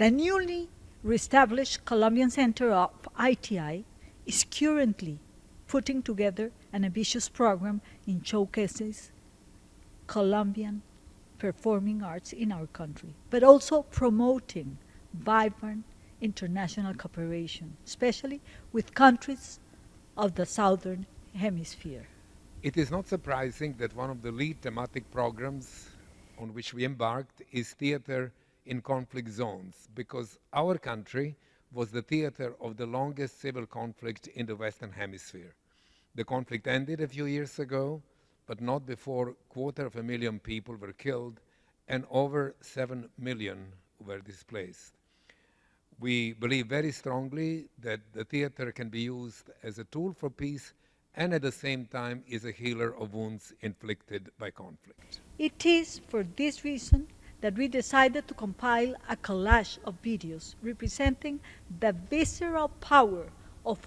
The newly reestablished Colombian Center of ITI is currently putting together an ambitious program in showcases Colombian performing arts in our country, but also promoting vibrant international cooperation, especially with countries of the Southern Hemisphere. It is not surprising that one of the lead thematic programs on which we embarked is theater in conflict zones, because our country was the theater of the longest civil conflict in the Western Hemisphere. The conflict ended a few years ago, but not before 250,000 people were killed and over 7 million were displaced. We believe very strongly that the theater can be used as a tool for peace and at the same time is a healer of wounds inflicted by conflict. It is for this reason that we decided to compile a collage of videos representing the visceral power of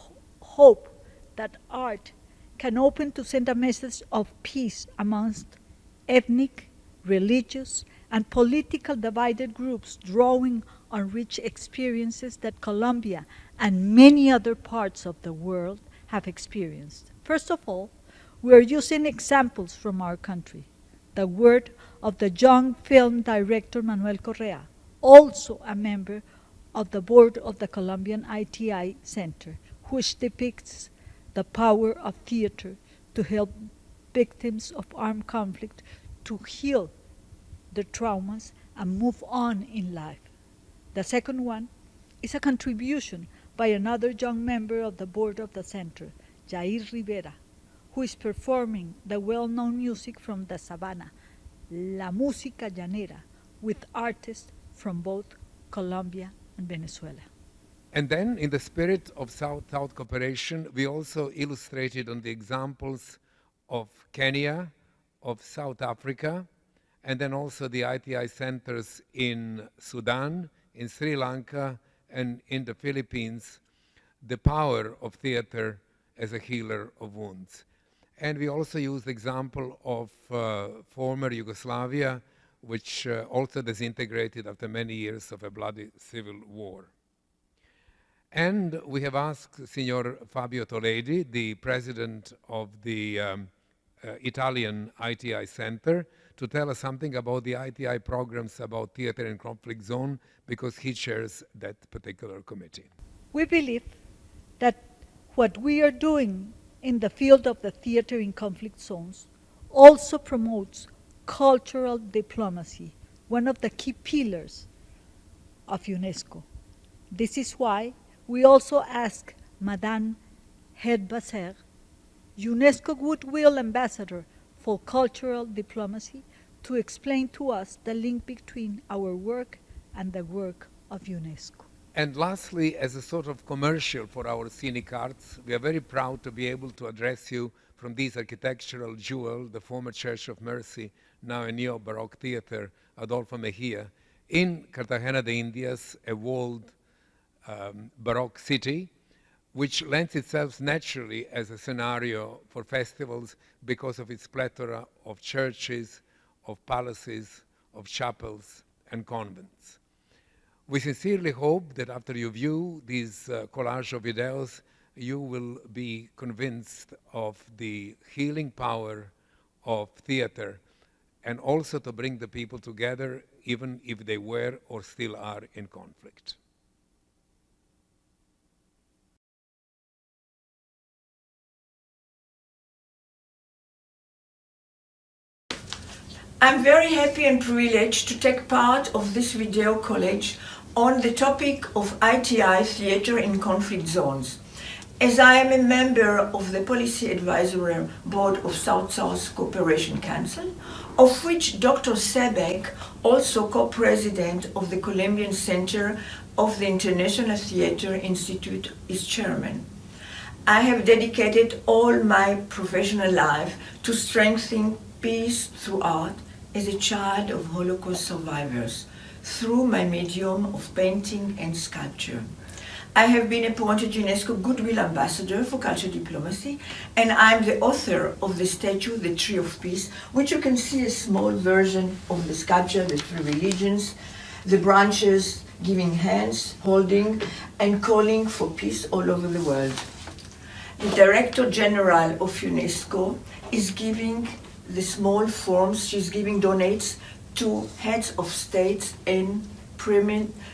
hope that art can open to send a message of peace amongst ethnic, religious, and political divided groups, drawing on rich experiences that Colombia and many other parts of the world have experienced. First of all, we are using examples from our country. The word of the young film director Manuel Correa, also a member of the board of the Colombian ITI Center, which depicts the power of theater to help victims of armed conflict to heal their traumas and move on in life. The second one is a contribution by another young member of the board of the center, Jair Rivera, who is performing the well-known music from the Savannah, La Música Llanera, with artists from both Colombia and Venezuela. And then, in the spirit of South-South cooperation, we also illustrated on the examples of Kenya, of South Africa, and then also the ITI centers in Sudan, in Sri Lanka, and in the Philippines, the power of theater as a healer of wounds. And we also used the example of former Yugoslavia, which also disintegrated after many years of a bloody civil war. And we have asked Signor Fabio Toledi, the president of the Italian ITI Center, to tell us something about the ITI programs about theater in conflict zone, because he chairs that particular committee. We believe that what we are doing in the field of the theater in conflict zones also promotes cultural diplomacy, one of the key pillars of UNESCO. This is why we also ask Madame Hedbasser, UNESCO Goodwill Ambassador for Cultural Diplomacy, to explain to us the link between our work and the work of UNESCO. And lastly, as a sort of commercial for our scenic arts, we are very proud to be able to address you from this architectural jewel, the former Church of Mercy, now a neo-Baroque theater, Adolfo Mejia, in Cartagena de Indias, a walled Baroque city, which lends itself naturally as a scenario for festivals because of its plethora of churches, of palaces, of chapels, and convents. We sincerely hope that after you view these collage of videos, you will be convinced of the healing power of theater, and also to bring the people together, even if they were or still are in conflict. I'm very happy and privileged to take part of this video college on the topic of ITI theater in conflict zones. As I am a member of the Policy Advisory Board of South-South Cooperation Council, of which Dr. Sebek, also co-president of the Colombian Center of the International Theater Institute, is chairman. I have dedicated all my professional life to strengthening peace through art as a child of Holocaust survivors, through my medium of painting and sculpture. I have been appointed UNESCO Goodwill Ambassador for Cultural Diplomacy, and I'm the author of the statue, The Tree of Peace, which you can see a small version of the sculpture, The Three Religions, the branches giving hands, holding, and calling for peace all over the world. The Director General of UNESCO is giving the small forms, she's giving donates to heads of states and prominent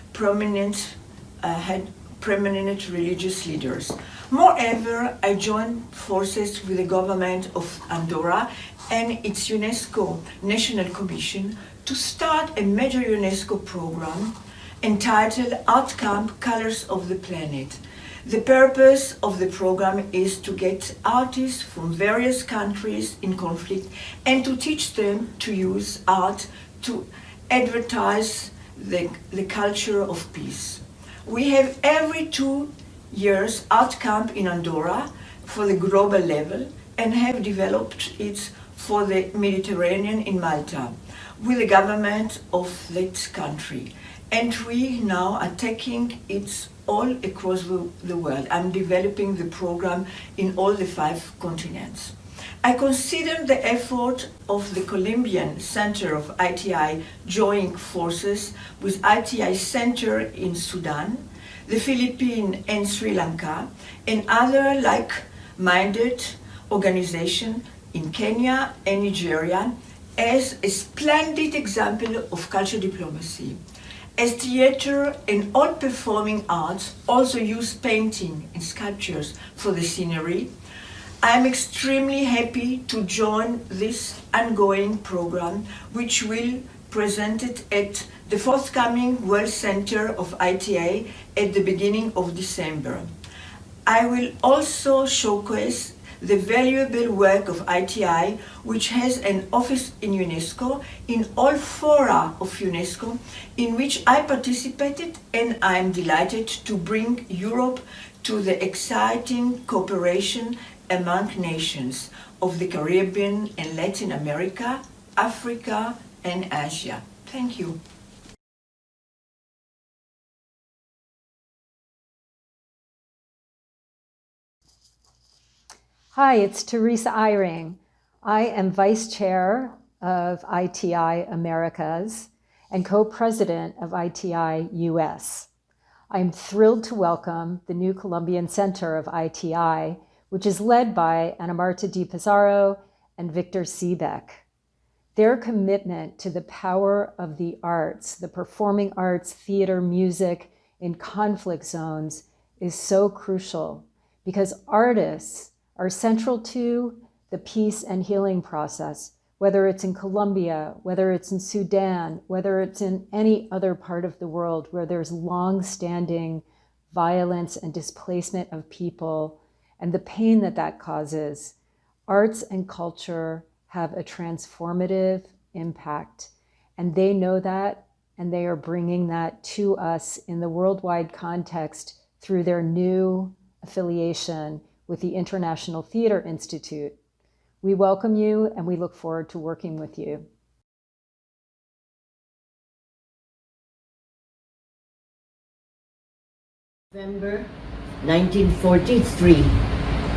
religious leaders. Moreover, I joined forces with the government of Andorra and its UNESCO National Commission to start a major UNESCO program entitled Art Camp Colors of the Planet. The purpose of the program is to get artists from various countries in conflict and to teach them to use art to advertise the culture of peace. We have every 2 years art camp in Andorra for the global level and have developed it for the Mediterranean in Malta with the government of that country. And we now are taking it all across the world. I'm developing the program in all the 5 continents. I consider the effort of the Colombian Center of ITI joining forces with ITI Center in Sudan, the Philippines and Sri Lanka, and other like-minded organizations in Kenya and Nigeria as a splendid example of cultural diplomacy. As theater and all performing arts also use painting and sculptures for the scenery, I am extremely happy to join this ongoing program, which will present it at the forthcoming World Center of ITA at the beginning of December. I will also showcase the valuable work of ITI, which has an office in UNESCO, in all fora of UNESCO, in which I participated, and I am delighted to bring Europe to the exciting cooperation among nations of the Caribbean and Latin America, Africa, and Asia. Thank you. Hi, it's Teresa Eyring. I am Vice Chair of ITI Americas and Co-President of ITI US. I'm thrilled to welcome the new Colombian Center of ITI, which is led by Ana Marta Di Pizarro and Victor Seebeck. Their commitment to the power of the arts, the performing arts, theater, music in conflict zones is so crucial because artists are central to the peace and healing process, whether it's in Colombia, whether it's in Sudan, whether it's in any other part of the world where there's long-standing violence and displacement of people and the pain that that causes. Arts and culture have a transformative impact, and they know that, and they are bringing that to us in the worldwide context through their new affiliation with the International Theater Institute. We welcome you and we look forward to working with you. November 1943.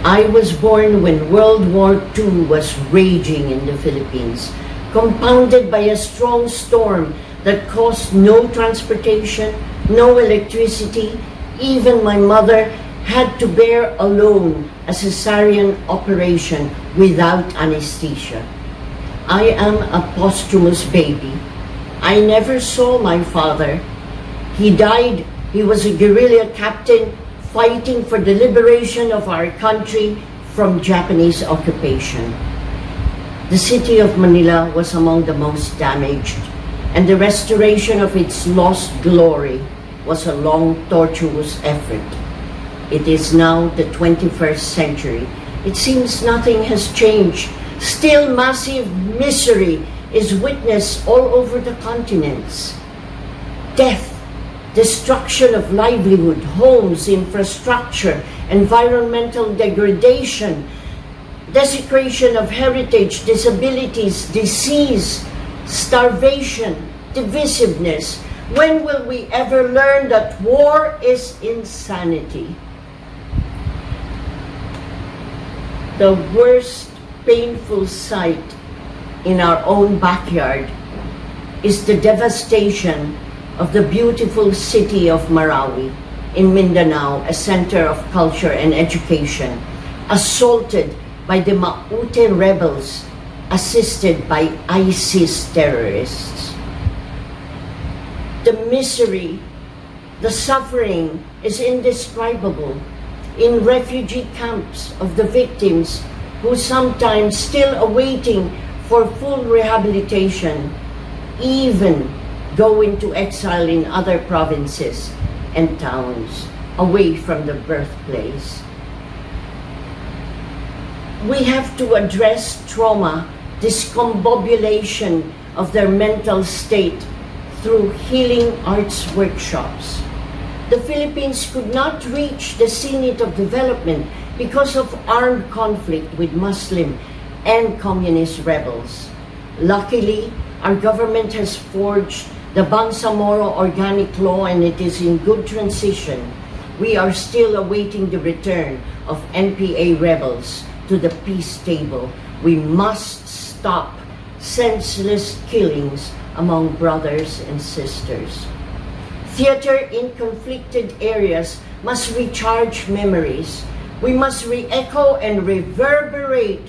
I was born when World War II was raging in the Philippines, compounded by a strong storm that caused no transportation, no electricity. Even my mother had to bear alone a cesarean operation without anesthesia. I am a posthumous baby. I never saw my father. He died. He was a guerrilla captain fighting for the liberation of our country from Japanese occupation. The city of Manila was among the most damaged, and the restoration of its lost glory was a long, tortuous effort. It is now the 21st century. It seems nothing has changed. Still massive misery is witnessed all over the continents. Death, destruction of livelihood, homes, infrastructure, environmental degradation, desecration of heritage, disabilities, disease, starvation, divisiveness. When will we ever learn that war is insanity? The worst painful sight in our own backyard is the devastation of the beautiful city of Marawi in Mindanao, a center of culture and education, assaulted by the Maute rebels assisted by ISIS terrorists. The misery, the suffering is indescribable in refugee camps of the victims who sometimes still awaiting for full rehabilitation, even go into exile in other provinces and towns away from the birthplace. We have to address trauma, discombobulation of their mental state through healing arts workshops. The Philippines could not reach the zenith of development because of armed conflict with Muslim and communist rebels. Luckily, our government has forged the Bangsamoro Organic Law and it is in good transition. We are still awaiting the return of NPA rebels to the peace table. We must stop senseless killings among brothers and sisters. Theater in conflicted areas must recharge memories. We must re-echo and reverberate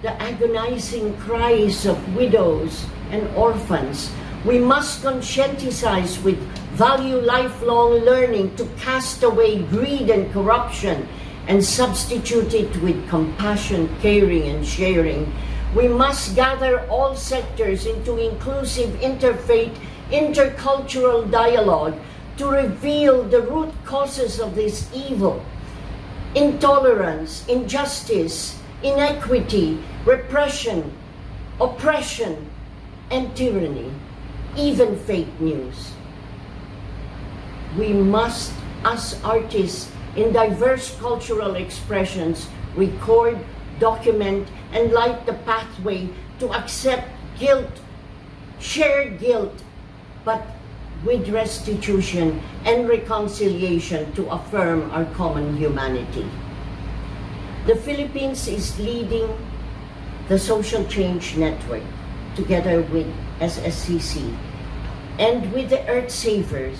the agonizing cries of widows and orphans. We must conscientize with value lifelong learning to cast away greed and corruption and substitute it with compassion, caring, and sharing. We must gather all sectors into inclusive interfaith, intercultural dialogue to reveal the root causes of this evil: intolerance, injustice, inequity, repression, oppression, and tyranny, even fake news. We must, as artists in diverse cultural expressions, record, document, and light the pathway to accept guilt, shared guilt, but with restitution and reconciliation to affirm our common humanity. The Philippines is leading the Social Change Network together with SSCC and with the Earth Savers,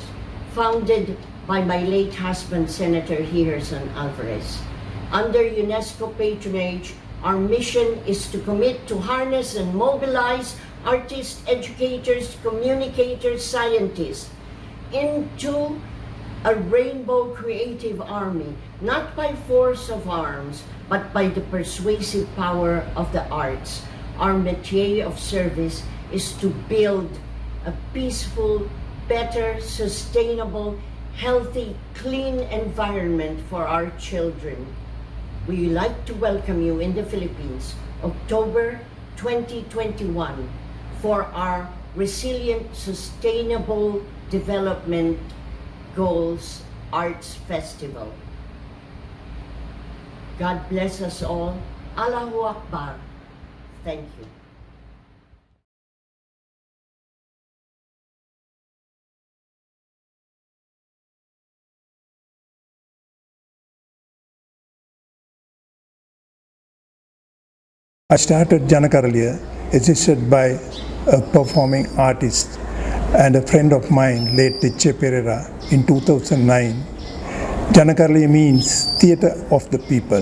founded by my late husband, Senator Hierson Alvarez. Under UNESCO patronage, our mission is to commit to harness and mobilize artists, educators, communicators, scientists into a rainbow creative army, not by force of arms, but by the persuasive power of the arts. Our métier of service is to build a peaceful, better, sustainable, healthy, clean environment for our children. We would like to welcome you in the Philippines, October 2021, for our Resilient Sustainable Development Goals Arts Festival. God bless us all. Allahu Akbar. Thank you. I started Janakaraliya, assisted by a performing artist and a friend of mine, late Tiche Pereira, in 2009. Janakaraliya means theatre of the people.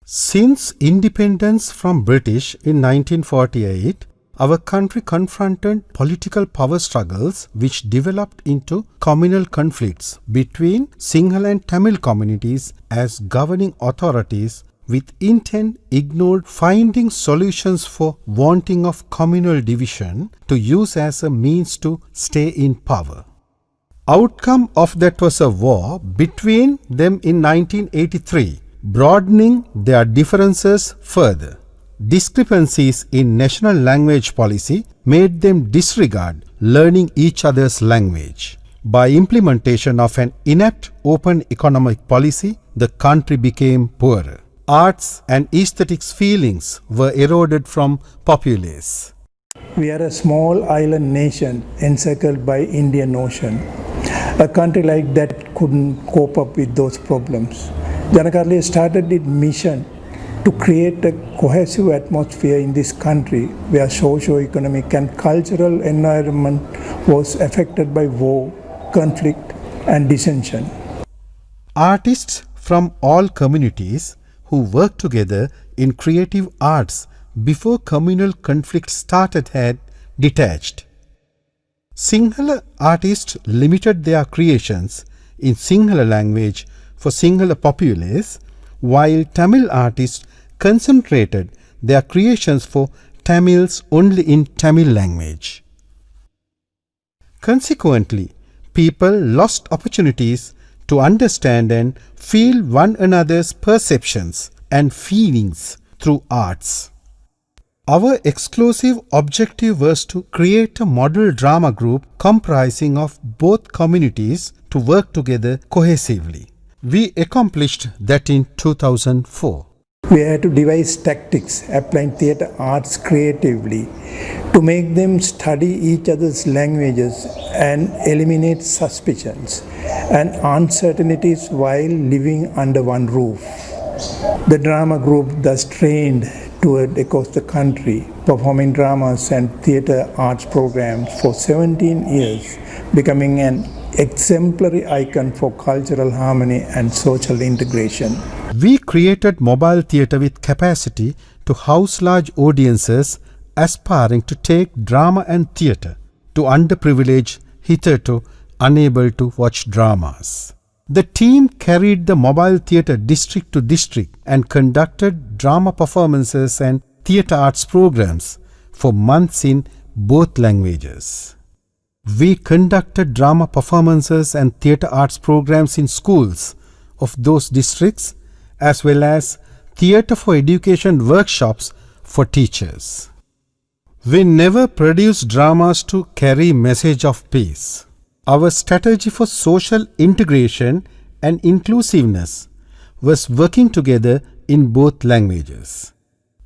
Since independence from British in 1948, our country confronted political power struggles which developed into communal conflicts between Sinhala and Tamil communities as governing authorities with intent ignored finding solutions for wanting of communal division to use as a means to stay in power. Outcome of that was a war between them in 1983, broadening their differences further. Discrepancies in national language policy made them disregard learning each other's language. By implementation of an inept open economic policy, the country became poorer. Arts and aesthetics feelings were eroded from populace. We are a small island nation encircled by Indian Ocean. A country like that couldn't cope up with those problems. Janakaraliya started its mission to create a cohesive atmosphere in this country where socio-economic and cultural environment was affected by war, conflict, and dissension. Artists from all communities who worked together in creative arts before communal conflict started had detached. Sinhala artists limited their creations in Sinhala language for Sinhala populace, while Tamil artists concentrated their creations for Tamils only in Tamil language. Consequently, people lost opportunities to understand and feel one another's perceptions and feelings through arts. Our exclusive objective was to create a model drama group comprising of both communities to work together cohesively. We accomplished that in 2004. We had to devise tactics applying theatre arts creatively to make them study each other's languages and eliminate suspicions and uncertainties while living under one roof. The drama group thus trained toured across the country, performing dramas and theatre arts programs for 17 years, becoming an exemplary icon for cultural harmony and social integration. We created mobile theatre with capacity to house large audiences aspiring to take drama and theatre to underprivileged hitherto unable to watch dramas. The team carried the mobile theatre district to district and conducted drama performances and theatre arts programs for months in both languages. We conducted drama performances and theatre arts programs in schools of those districts as well as theatre for education workshops for teachers. We never produced dramas to carry message of peace. Our strategy for social integration and inclusiveness was working together in both languages.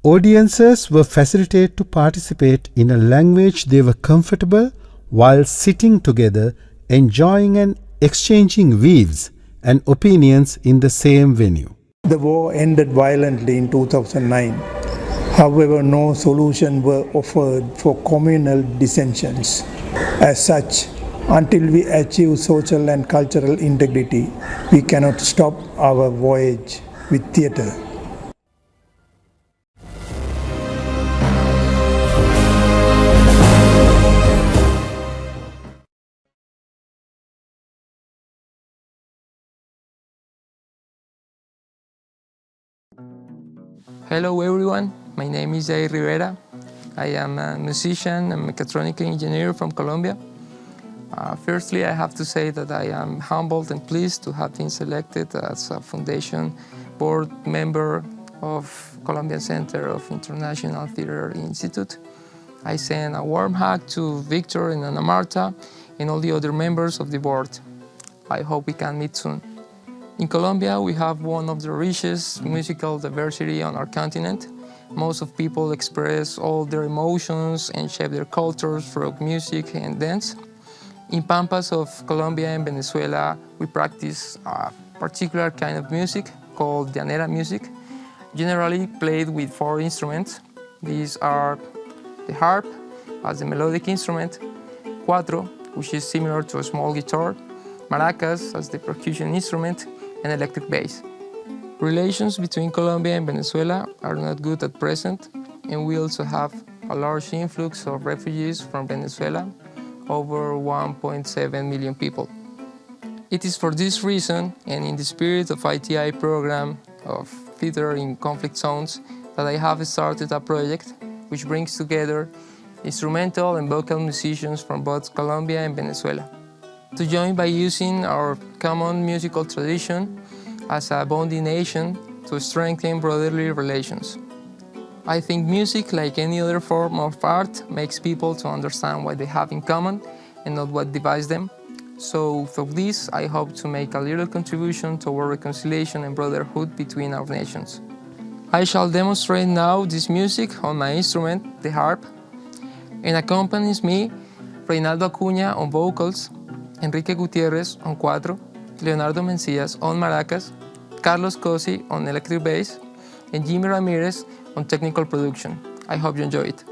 Audiences were facilitated to participate in a language they were comfortable while sitting together, enjoying and exchanging views and opinions in the same venue. The war ended violently in 2009. However, no solution were offered for communal dissensions. As such, until we achieve social and cultural integrity, we cannot stop our voyage with theatre. Hello everyone, my name is Jair Rivera. I am a musician and mechatronic engineer from Colombia. Firstly, I have to say that I am humbled and pleased to have been selected as a foundation board member of Colombian Center of International Theatre Institute. I send a warm hug to Victor and Ana Marta and all the other members of the board. I hope we can meet soon. In Colombia, we have one of the richest musical diversity on our continent. Most of people express all their emotions and shape their cultures through music and dance. In Pampas of Colombia and Venezuela, we practice a particular kind of music called llanera music, generally played with 4 instruments. These are the harp as the melodic instrument, cuatro, which is similar to a small guitar, maracas as the percussion instrument, and electric bass. Relations between Colombia and Venezuela are not good at present, and we also have a large influx of refugees from Venezuela, over 1.7 million people. It is for this reason, and in the spirit of ITI program of theater in conflict zones, that I have started a project which brings together instrumental and vocal musicians from both Colombia and Venezuela to join by using our common musical tradition as a bonding nation to strengthen brotherly relations. I think music, like any other form of art, makes people to understand what they have in common and not what divides them. So through this, I hope to make a little contribution toward reconciliation and brotherhood between our nations. I shall demonstrate now this music on my instrument, the harp, and accompanies me Reinaldo Acuña on vocals, Enrique Gutiérrez on cuatro, Leonardo Mencías on maracas, Carlos Cosi on electric bass, and Jimmy Ramirez on technical production. I hope you enjoy it.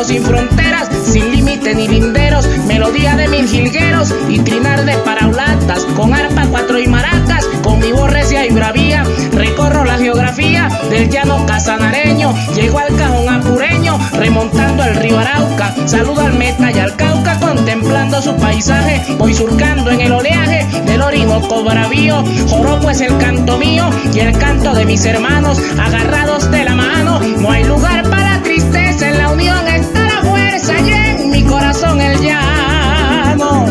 Sin fronteras, sin límites ni linderos, melodía de mil jilgueros y trinar de paraulatas, con arpa, cuatro y maracas, con mi voz recia y bravía, recorro la geografía del llano casanareño, llego al cajón apureño, remontando el río Arauca, saludo al Meta y al Cauca, contemplando su paisaje, voy surcando en el oleaje del Orinoco bravío, joropo es el canto mío y el canto de mis hermanos, agarrados de la mano, no hay lugar para tristeza, en la unión está la fuerza y en mi corazón el llano.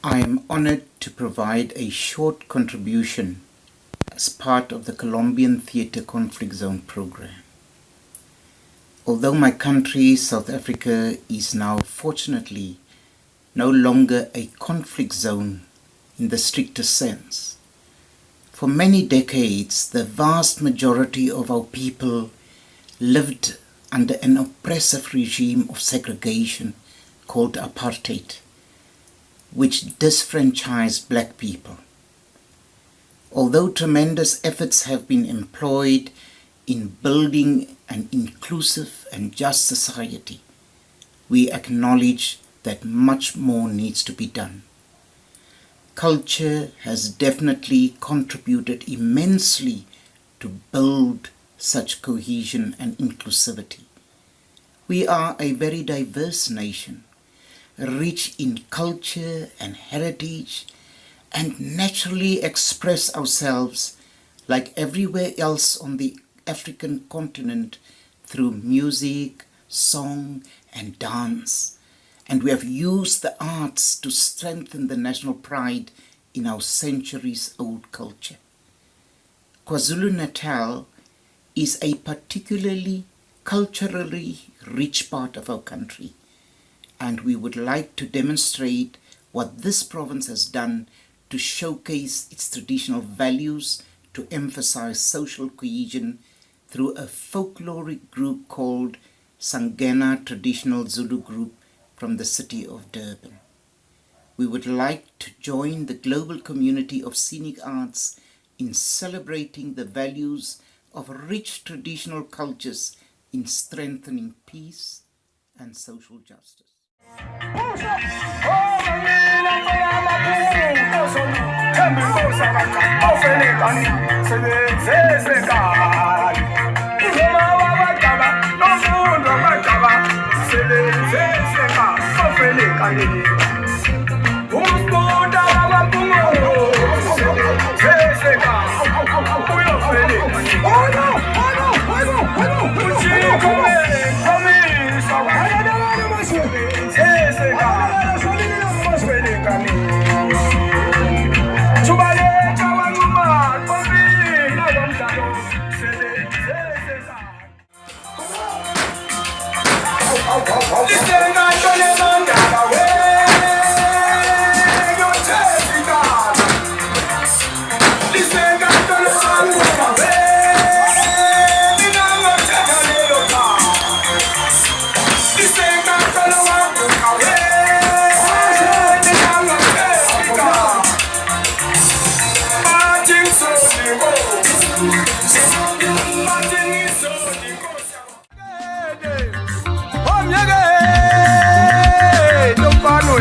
I am honored to provide a short contribution as part of the Colombian Theatre Conflict Zone program. Although my country, South Africa, is now fortunately no longer a conflict zone in the strictest sense, for many decades the vast majority of our people lived under an oppressive regime of segregation called apartheid, which disfranchised black people. Although tremendous efforts have been employed in building an inclusive and just society, we acknowledge that much more needs to be done. Culture has definitely contributed immensely to build such cohesion and inclusivity. We are a very diverse nation, rich in culture and heritage, and naturally express ourselves like everywhere else on the African continent through music, song, and dance. And we have used the arts to strengthen the national pride in our centuries-old culture. KwaZulu-Natal is a particularly culturally rich part of our country, and we would like to demonstrate what this province has done to showcase its traditional values, to emphasize social cohesion through a folkloric group called Sangena Traditional Zulu Group from the city of Durban. We would like to join the global community of scenic arts in celebrating the values of rich traditional cultures in strengthening peace and social justice.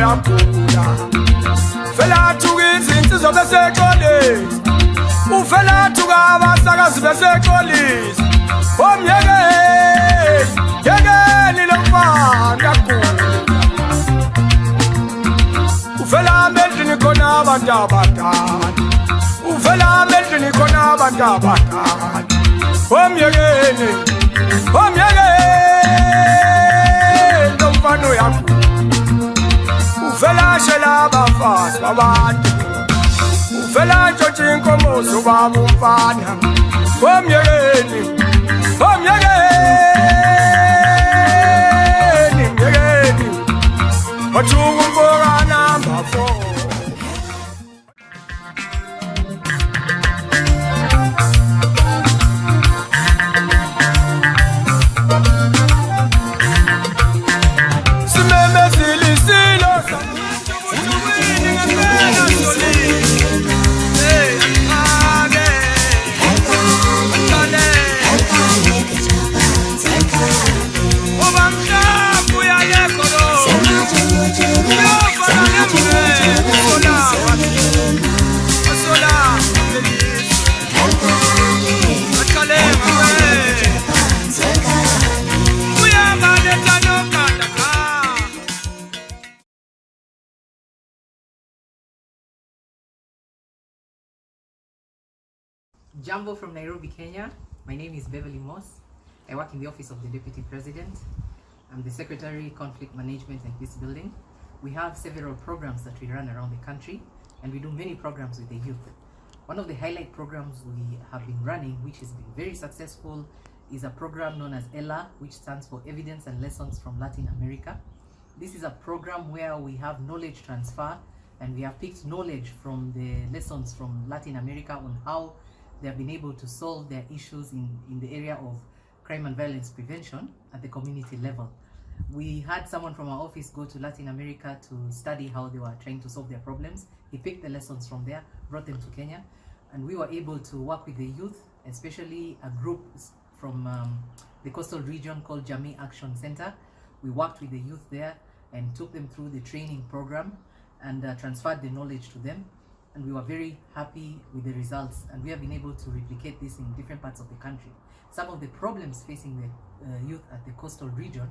uyagula ufela thuka izinsizwa besekolisa ufela thuka abasakazi besekolisa yekeni lo mfana uyagula ufela amendlini khona abantu abadala ufela amendlini khona abantu abadala yekeni lo mfana uyagula ufela shela abafazi babantu ufela ntshontsha inkomo zobaba umfana yekeni wathuka umfoka number 4 Jambo from Nairobi, Kenya. My name is Beverly Moss. I work in the Office of the Deputy President. I'm the Secretary, Conflict Management and Peace Building. We have several programs that we run around the country, and we do many programs with the youth. One of the highlight programs we have been running, which has been very successful, is a program known as ELA, which stands for Evidence and Lessons from Latin America. This is a program where we have knowledge transfer, and we have picked knowledge from the lessons from Latin America on how they have been able to solve their issues in the area of crime and violence prevention at the community level. We had someone from our office go to Latin America to study how they were trying to solve their problems. He picked the lessons from there, brought them to Kenya, and we were able to work with the youth, especially a group from the coastal region called Jamii Action Center. We worked with the youth there and took them through the training program and transferred the knowledge to them. And we were very happy with the results, and we have been able to replicate this in different parts of the country. Some of the problems facing the youth at the coastal region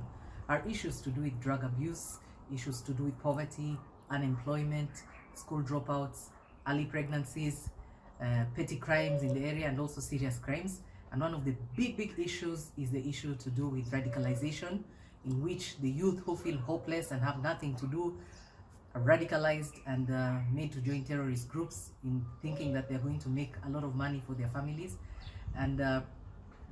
are issues to do with drug abuse, issues to do with poverty, unemployment, school dropouts, early pregnancies, petty crimes in the area, and also serious crimes. And one of the big issues is the issue to do with radicalization, in which the youth who feel hopeless and have nothing to do are radicalized and made to join terrorist groups in thinking that they're going to make a lot of money for their families. And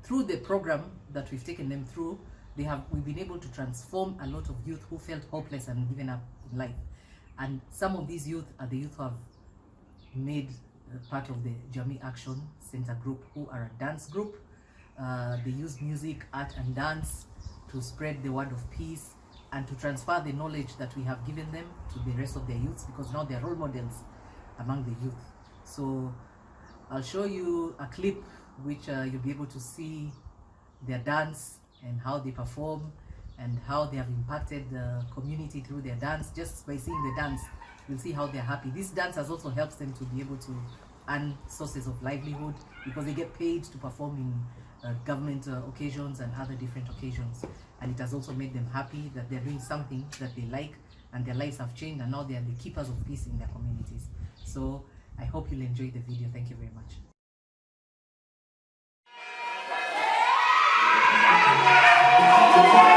through the program that we've taken them through, we've been able to transform a lot of youth who felt hopeless and given up in life. And some of these youth are the youth who have made part of the Jamii Action Center group, who are a dance group. They use music, art and dance to spread the word of peace and to transfer the knowledge that we have given them to the rest of their youths, because now they're role models among the youth. So I'll show you a clip which you'll be able to see their dance and how they perform and how they have impacted the community through their dance. Just by seeing the dance, you'll see how they're happy. This dance has also helped them to be able to earn sources of livelihood, because they get paid to perform in government occasions and other different occasions. And it has also made them happy that they're doing something that they like, and their lives have changed, and now they are the keepers of peace in their communities. So I hope you'll enjoy the video. Thank you very much. Thank you.